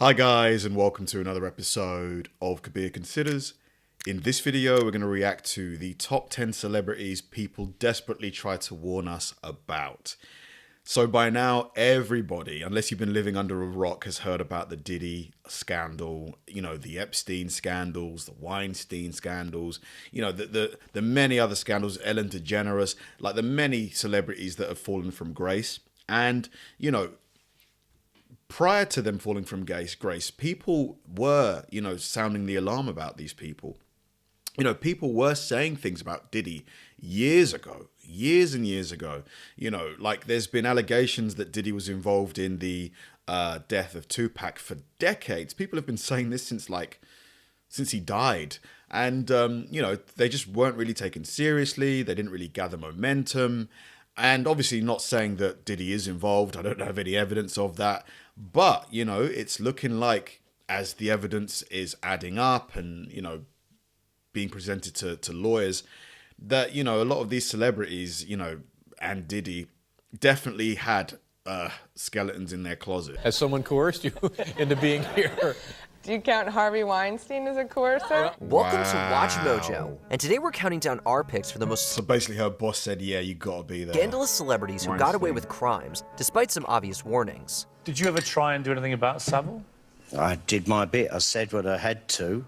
Hi guys, and welcome to another episode of Kabir Considers. In this video, we're going to react to the top 10 celebrities people desperately try to warn us about. So by now, everybody, unless you've been living under a rock, has heard about the Diddy scandal, the Epstein scandals, the Weinstein scandals, the many other scandals, Ellen DeGeneres, like the many celebrities that have fallen from grace. And, prior to them falling from grace, people were, sounding the alarm about these people. People were saying things about Diddy years and years ago. Like there's been allegations that Diddy was involved in the death of Tupac for decades. People have been saying this since he died. And, they just weren't really taken seriously. They didn't really gather momentum. And obviously not saying that Diddy is involved. I don't have any evidence of that. But, it's looking like as the evidence is adding up and, being presented to lawyers, that, a lot of these celebrities, and Diddy definitely had skeletons in their closet. Has someone coerced you into being here? Do you count Harvey Weinstein as a coercer? Welcome to Watch Mojo, and today we're counting down our picks for the most So basically her boss said, yeah, you gotta be there. scandalous celebrities who got away with crimes, despite some obvious warnings. Did you ever try and do anything about Savile? I did my bit. I said what I had to.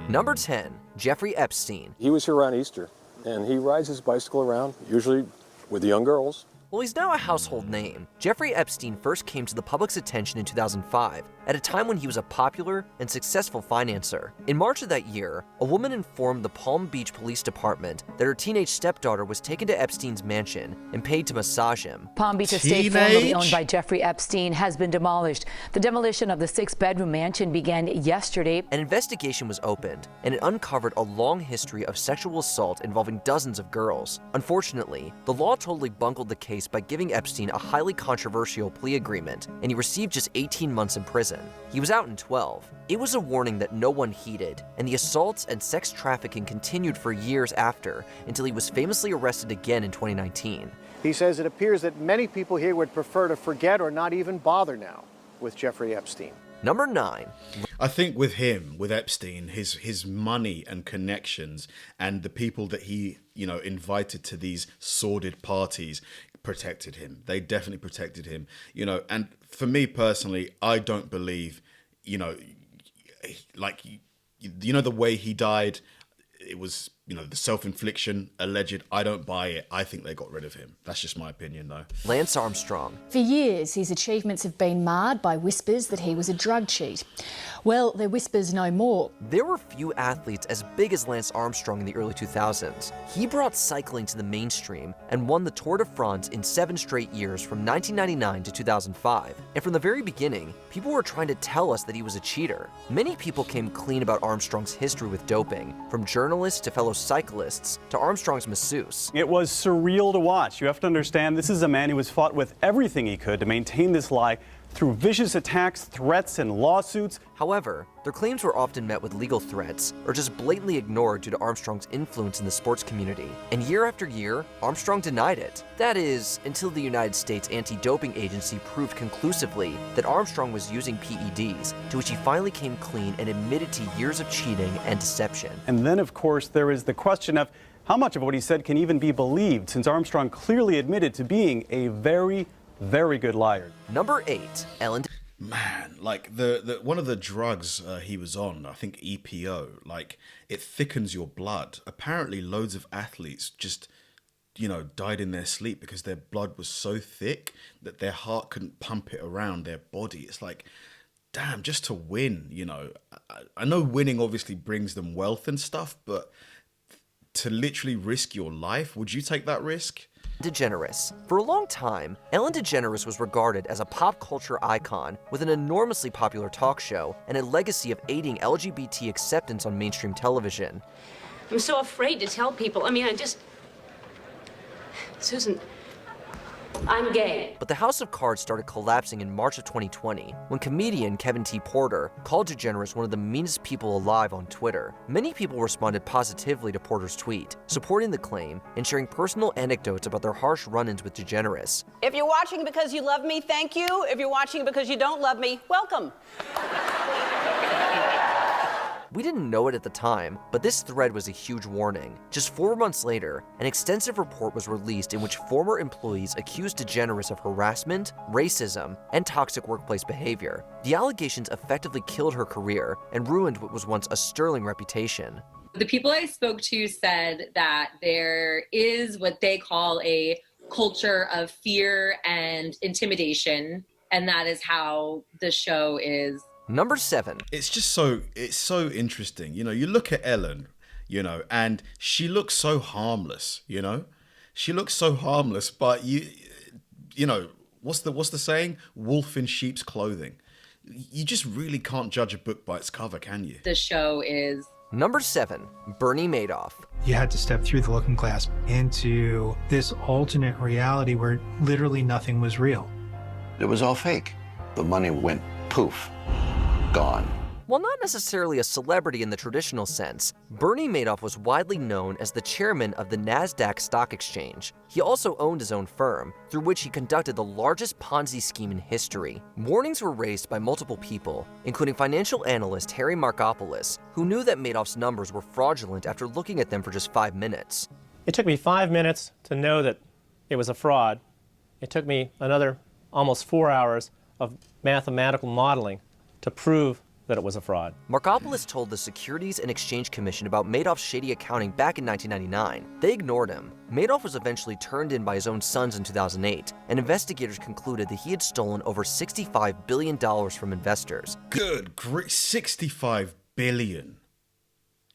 Number 10, Jeffrey Epstein. He was here around Easter, and he rides his bicycle around, usually with the young girls. While he's now a household name, Jeffrey Epstein first came to the public's attention in 2005, at a time when he was a popular and successful financer. In March of that year, a woman informed the Palm Beach Police Department that her teenage stepdaughter was taken to Epstein's mansion and paid to massage him. Palm Beach estate formerly owned by Jeffrey Epstein has been demolished. The demolition of the 6-bedroom mansion began yesterday. An investigation was opened, and it uncovered a long history of sexual assault involving dozens of girls. Unfortunately, the law totally bungled the case by giving Epstein a highly controversial plea agreement, and he received just 18 months in prison. He was out in 12. It was a warning that no one heeded, and the assaults and sex trafficking continued for years after, until he was famously arrested again in 2019. He says it appears that many people here would prefer to forget or not even bother now with Jeffrey Epstein. Number 9. I think with Epstein, his money and connections and the people that he, invited to these sordid parties protected him. They definitely protected him, and for me personally, I don't believe, the way he died, it was, the self-infliction, alleged. I don't buy it. I think they got rid of him. That's just my opinion, though. Lance Armstrong. For years, his achievements have been marred by whispers that he was a drug cheat. Well, they're whispers no more. There were few athletes as big as Lance Armstrong in the early 2000s. He brought cycling to the mainstream and won the Tour de France in 7 straight years from 1999 to 2005. And from the very beginning, people were trying to tell us that he was a cheater. Many people came clean about Armstrong's history with doping, from journalists to fellow cyclists to Armstrong's masseuse. It was surreal to watch. You have to understand, this is a man who has fought with everything he could to maintain this lie through vicious attacks, threats, and lawsuits. However, their claims were often met with legal threats or just blatantly ignored due to Armstrong's influence in the sports community. And year after year, Armstrong denied it. That is, until the United States Anti-Doping Agency proved conclusively that Armstrong was using PEDs, to which he finally came clean and admitted to years of cheating and deception. And then, of course, there is the question of how much of what he said can even be believed, since Armstrong clearly admitted to being a very good liar. Number 8, Ellen. Man, like the one of the drugs he was on, I think EPO, like it thickens your blood. Apparently loads of athletes just, died in their sleep because their blood was so thick that their heart couldn't pump it around their body. It's like, damn, just to win, I know winning obviously brings them wealth and stuff, but to literally risk your life, would you take that risk? DeGeneres. For a long time, Ellen DeGeneres was regarded as a pop culture icon with an enormously popular talk show and a legacy of aiding LGBT acceptance on mainstream television. I'm so afraid to tell people. Susan, I'm gay. But the house of cards started collapsing in March of 2020 when comedian Kevin T. Porter called DeGeneres one of the meanest people alive on Twitter. Many people responded positively to Porter's tweet, supporting the claim and sharing personal anecdotes about their harsh run-ins with DeGeneres. If you're watching because you love me, thank you. If you're watching because you don't love me, welcome. We didn't know it at the time, but this thread was a huge warning. Just 4 months later, an extensive report was released in which former employees accused DeGeneres of harassment, racism, and toxic workplace behavior. The allegations effectively killed her career and ruined what was once a sterling reputation. The people I spoke to said that there is what they call a culture of fear and intimidation, and that is how the show is. Number 7. It's so interesting. You know, you look at Ellen, you know, and she looks so harmless, you know? She looks so harmless, but you know, what's the saying? Wolf in sheep's clothing. You just really can't judge a book by its cover, can you? The show is. Number 7. Bernie Madoff. You had to step through the looking glass into this alternate reality where literally nothing was real. It was all fake. The money went poof. Gone. While not necessarily a celebrity in the traditional sense, Bernie Madoff was widely known as the chairman of the NASDAQ stock exchange. He also owned his own firm, through which he conducted the largest Ponzi scheme in history. Warnings were raised by multiple people, including financial analyst Harry Markopoulos, who knew that Madoff's numbers were fraudulent after looking at them for just 5 minutes. It took me 5 minutes to know that it was a fraud. It took me another almost 4 hours of mathematical modeling to prove that it was a fraud. Markopoulos told the Securities and Exchange Commission about Madoff's shady accounting back in 1999. They ignored him. Madoff was eventually turned in by his own sons in 2008, and investigators concluded that he had stolen over $65 billion from investors. Good grief, $65 billion.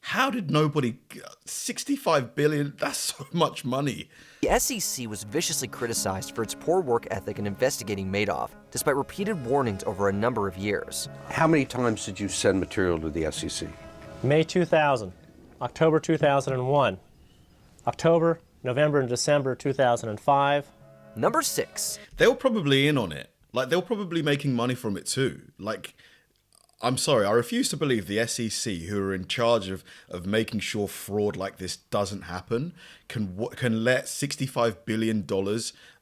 How did nobody... 65 billion, that's so much money. The SEC was viciously criticized for its poor work ethic in investigating Madoff, despite repeated warnings over a number of years. How many times did you send material to the SEC? May 2000, October 2001, October, November, and December 2005. Number 6. They were probably in on it. Like, they were probably making money from it too. Like... I'm sorry, I refuse to believe the SEC, who are in charge of making sure fraud like this doesn't happen, can let $65 billion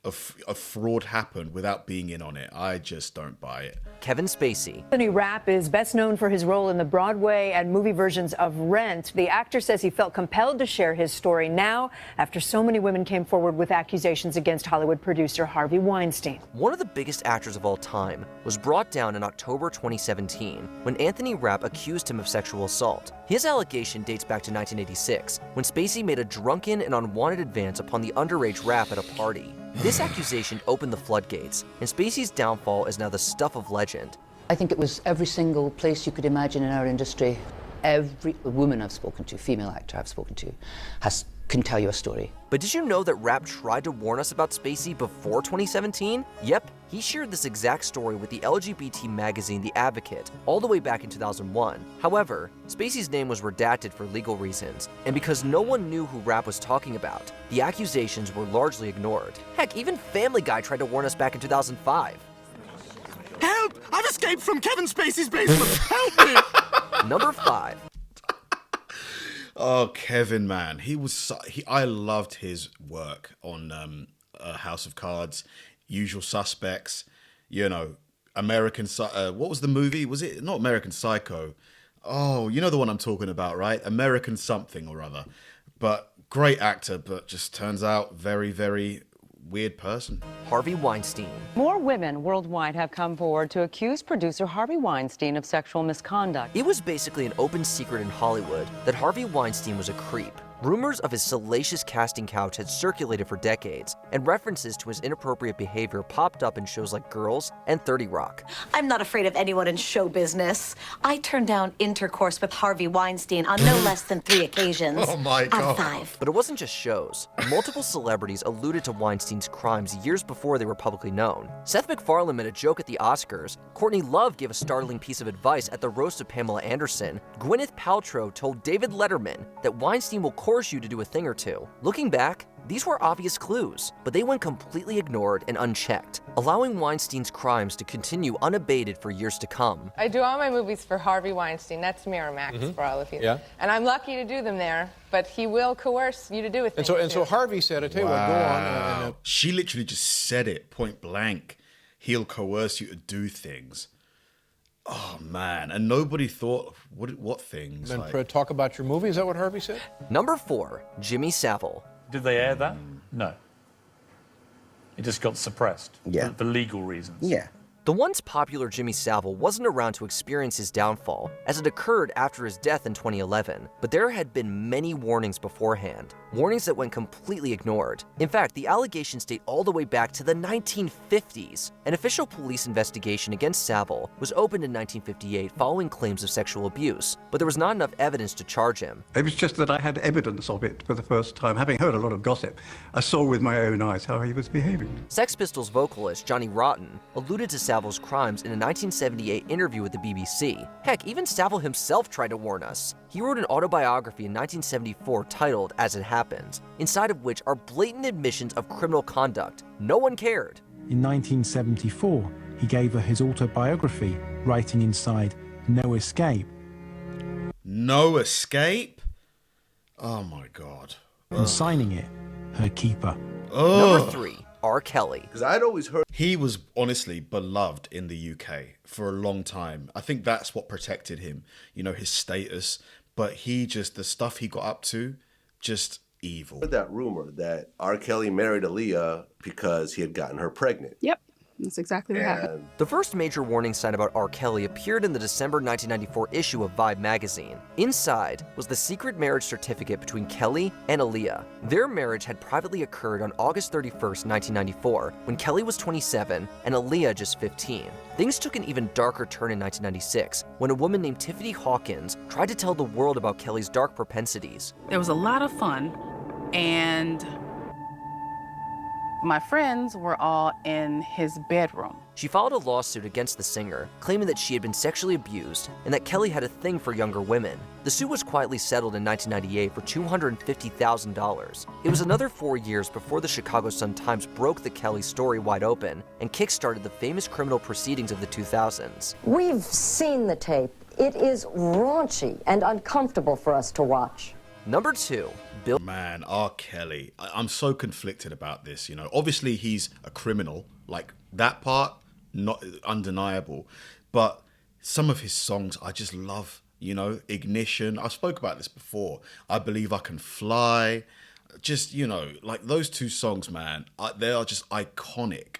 of fraud happen without being in on it. I just don't buy it. Kevin Spacey. Anthony Rapp is best known for his role in the Broadway and movie versions of Rent. The actor says he felt compelled to share his story now after so many women came forward with accusations against Hollywood producer Harvey Weinstein. One of the biggest actors of all time was brought down in October 2017 when Anthony Rapp accused him of sexual assault. His allegation dates back to 1986 when Spacey made a drunken and unwanted advance upon the underage Rapp at a party. This accusation opened the floodgates, and Spacey's downfall is now the stuff of legend. I think it was every single place you could imagine in our industry. Every woman I've spoken to, female actor I've spoken to, can tell you a story. But did you know that Rapp tried to warn us about Spacey before 2017? Yep, he shared this exact story with the LGBT magazine The Advocate all the way back in 2001. However, Spacey's name was redacted for legal reasons, and because no one knew who Rapp was talking about, the accusations were largely ignored. Heck, even Family Guy tried to warn us back in 2005. Help! I've escaped from Kevin Spacey's basement! Help me! Number 5. Oh, Kevin, man, I loved his work on House of Cards, Usual Suspects, you know, what was the movie? Was it not American Psycho? Oh, you know the one I'm talking about, right? American something or other. But great actor, but just turns out very, very weird person. Harvey Weinstein. More women worldwide have come forward to accuse producer Harvey Weinstein of sexual misconduct. It was basically an open secret in Hollywood that Harvey Weinstein was a creep. Rumors of his salacious casting couch had circulated for decades, and references to his inappropriate behavior popped up in shows like Girls and 30 Rock. I'm not afraid of anyone in show business. I turned down intercourse with Harvey Weinstein on no less than 3 occasions. Oh my God. Out of 5. But it wasn't just shows. Multiple celebrities alluded to Weinstein's crimes years before they were publicly known. Seth MacFarlane made a joke at the Oscars. Courtney Love gave a startling piece of advice at the roast of Pamela Anderson. Gwyneth Paltrow told David Letterman that Weinstein will coerce you to do a thing or two. Looking back, These were obvious clues, but they went completely ignored and unchecked, allowing Weinstein's crimes to continue unabated for years to come. I do all my movies for Harvey Weinstein. That's Miramax for all of you. Yeah. And I'm lucky to do them there, but he will coerce you to do it. And so Harvey said, I tell you what, go on. She literally just said it point blank. He'll coerce you to do things. Oh, man. And nobody thought, what things? Then talk about your movie. Is that what Harvey said? Number 4, Jimmy Savile. Did they air that? No. It just got suppressed. Yeah. For legal reasons. Yeah. The once popular Jimmy Savile wasn't around to experience his downfall, as it occurred after his death in 2011, but there had been many warnings beforehand, warnings that went completely ignored. In fact, the allegations date all the way back to the 1950s. An official police investigation against Savile was opened in 1958 following claims of sexual abuse, but there was not enough evidence to charge him. It was just that I had evidence of it for the first time. Having heard a lot of gossip, I saw with my own eyes how he was behaving. Sex Pistols vocalist Johnny Rotten alluded to Savile's crimes in a 1978 interview with the BBC. Heck, even Savile himself tried to warn us. He wrote an autobiography in 1974 titled As It Happens, inside of which are blatant admissions of criminal conduct. No one cared. In 1974, he gave her his autobiography, writing inside, "No escape." No escape? Oh my God. And signing it, her keeper. Number 3, R. Kelly. Because I'd always heard he was honestly beloved in the UK for a long time. I think that's what protected him, you know, his status. But the stuff he got up to, just evil. That rumor that R. Kelly married Aaliyah because he had gotten her pregnant. Yep. That's exactly what happened. The first major warning sign about R. Kelly appeared in the December 1994 issue of Vibe magazine. Inside was the secret marriage certificate between Kelly and Aaliyah. Their marriage had privately occurred on August 31st, 1994, when Kelly was 27 and Aaliyah just 15. Things took an even darker turn in 1996, when a woman named Tiffany Hawkins tried to tell the world about Kelly's dark propensities. There was a lot of fun, and my friends were all in his bedroom. She filed a lawsuit against the singer, claiming that she had been sexually abused and that Kelly had a thing for younger women. The suit was quietly settled in 1998 for $250,000. It was another 4 years before the Chicago Sun-Times broke the Kelly story wide open and kickstarted the famous criminal proceedings of the 2000s. We've seen the tape. It is raunchy and uncomfortable for us to watch. Number 2, Bill. Man, R. Kelly. I'm so conflicted about this, you know. Obviously, he's a criminal. Like, that part, not undeniable. But some of his songs I just love, you know. Ignition. I spoke about this before. I Believe I Can Fly. Just, you know, like those two songs, man, they are just iconic.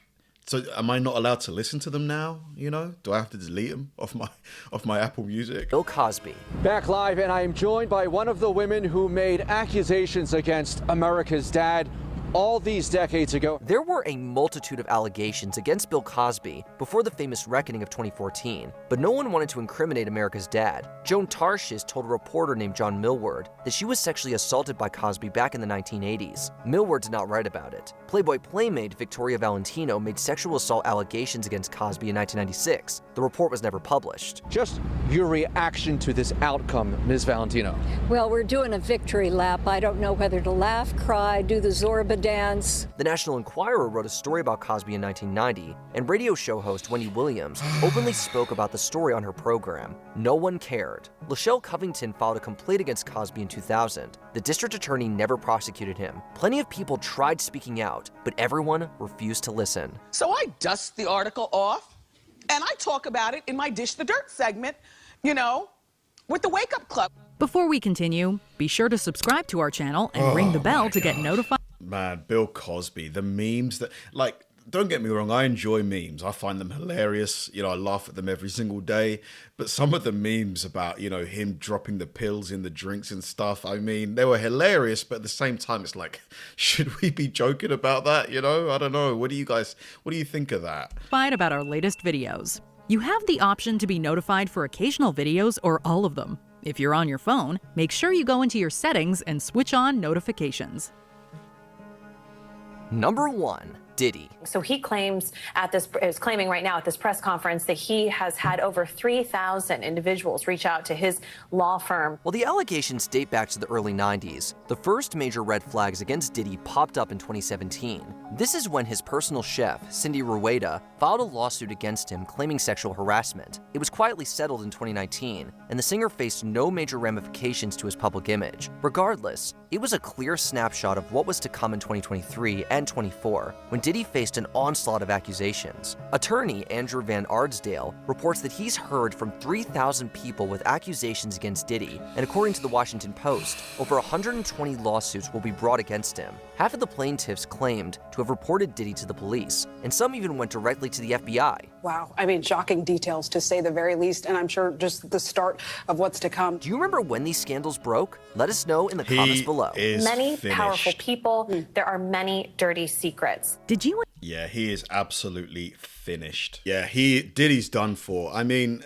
So am I not allowed to listen to them now? You know, do I have to delete them off my Apple Music? Bill Cosby. Back live, and I am joined by one of the women who made accusations against America's dad all these decades ago. There were a multitude of allegations against Bill Cosby before the famous reckoning of 2014, but no one wanted to incriminate America's dad. Joan Tarshish told a reporter named John Millward that she was sexually assaulted by Cosby back in the 1980s. Millward did not write about it. Playboy playmate Victoria Valentino made sexual assault allegations against Cosby in 1996. The report was never published. Just your reaction to this outcome, Ms. Valentino. Well, we're doing a victory lap. I don't know whether to laugh, cry, do the Zorba dance. The National Enquirer wrote a story about Cosby in 1990, and radio show host Wendy Williams openly spoke about the story on her program. No one cared. Lachelle Covington filed a complaint against Cosby in 2000. The district attorney never prosecuted him. Plenty of people tried speaking out, but everyone refused to listen. So I dust the article off, and I talk about it in my Dish the Dirt segment, you know, with the Wake Up Club. Before we continue, be sure to subscribe to our channel and ring the bell to get notified. Man, Bill Cosby, the memes that, like, don't get me wrong, I enjoy memes. I find them hilarious. You know, I laugh at them every single day. But some of the memes about, you know, him dropping the pills in the drinks and stuff, I mean, they were hilarious. But at the same time, it's like, should we be joking about that? You know, I don't know. What do you think of that? About our latest videos. You have the option to be notified for occasional videos or all of them. If you're on your phone, make sure you go into your settings and switch on notifications. Number 1. Diddy. So he claims is claiming right now at this press conference that he has had over 3,000 individuals reach out to his law firm. While the allegations date back to the early 90s, the first major red flags against Diddy popped up in 2017. This is when his personal chef, Cindy Rueda, filed a lawsuit against him claiming sexual harassment. It was quietly settled in 2019, and the singer faced no major ramifications to his public image. Regardless, it was a clear snapshot of what was to come in 2023 and 24, when Diddy faced an onslaught of accusations. Attorney Andrew Van Ardsdale reports that he's heard from 3,000 people with accusations against Diddy, and according to the Washington Post, over 120 lawsuits will be brought against him. Half of the plaintiffs claimed to have reported Diddy to the police, and some even went directly to the FBI. Wow, I mean, shocking details to say the very least, and I'm sure just the start of what's to come. Do you remember when these scandals broke? Let us know in the comments below. Many powerful people, there are many dirty secrets. Did you? Yeah, he is absolutely finished. Yeah, Diddy's done for. I mean,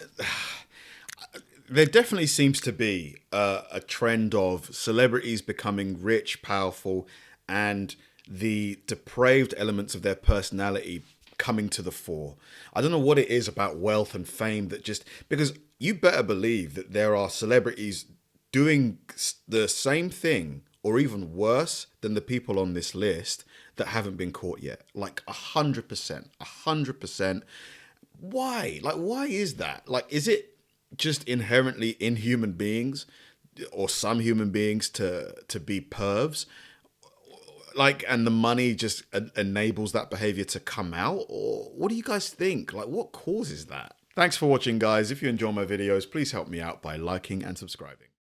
there definitely seems to be a trend of celebrities becoming rich, powerful, and the depraved elements of their personality coming to the fore. I don't know what it is about wealth and fame that just, because you better believe that there are celebrities doing the same thing or even worse than the people on this list that haven't been caught yet. Like 100%. Why? Like, why is that? Like, is it just inherently in human beings or some human beings to be pervs? Like, and the money just enables that behavior to come out? Or what do you guys think? Like, what causes that? Thanks for watching, guys. If you enjoy my videos, please help me out by liking and subscribing.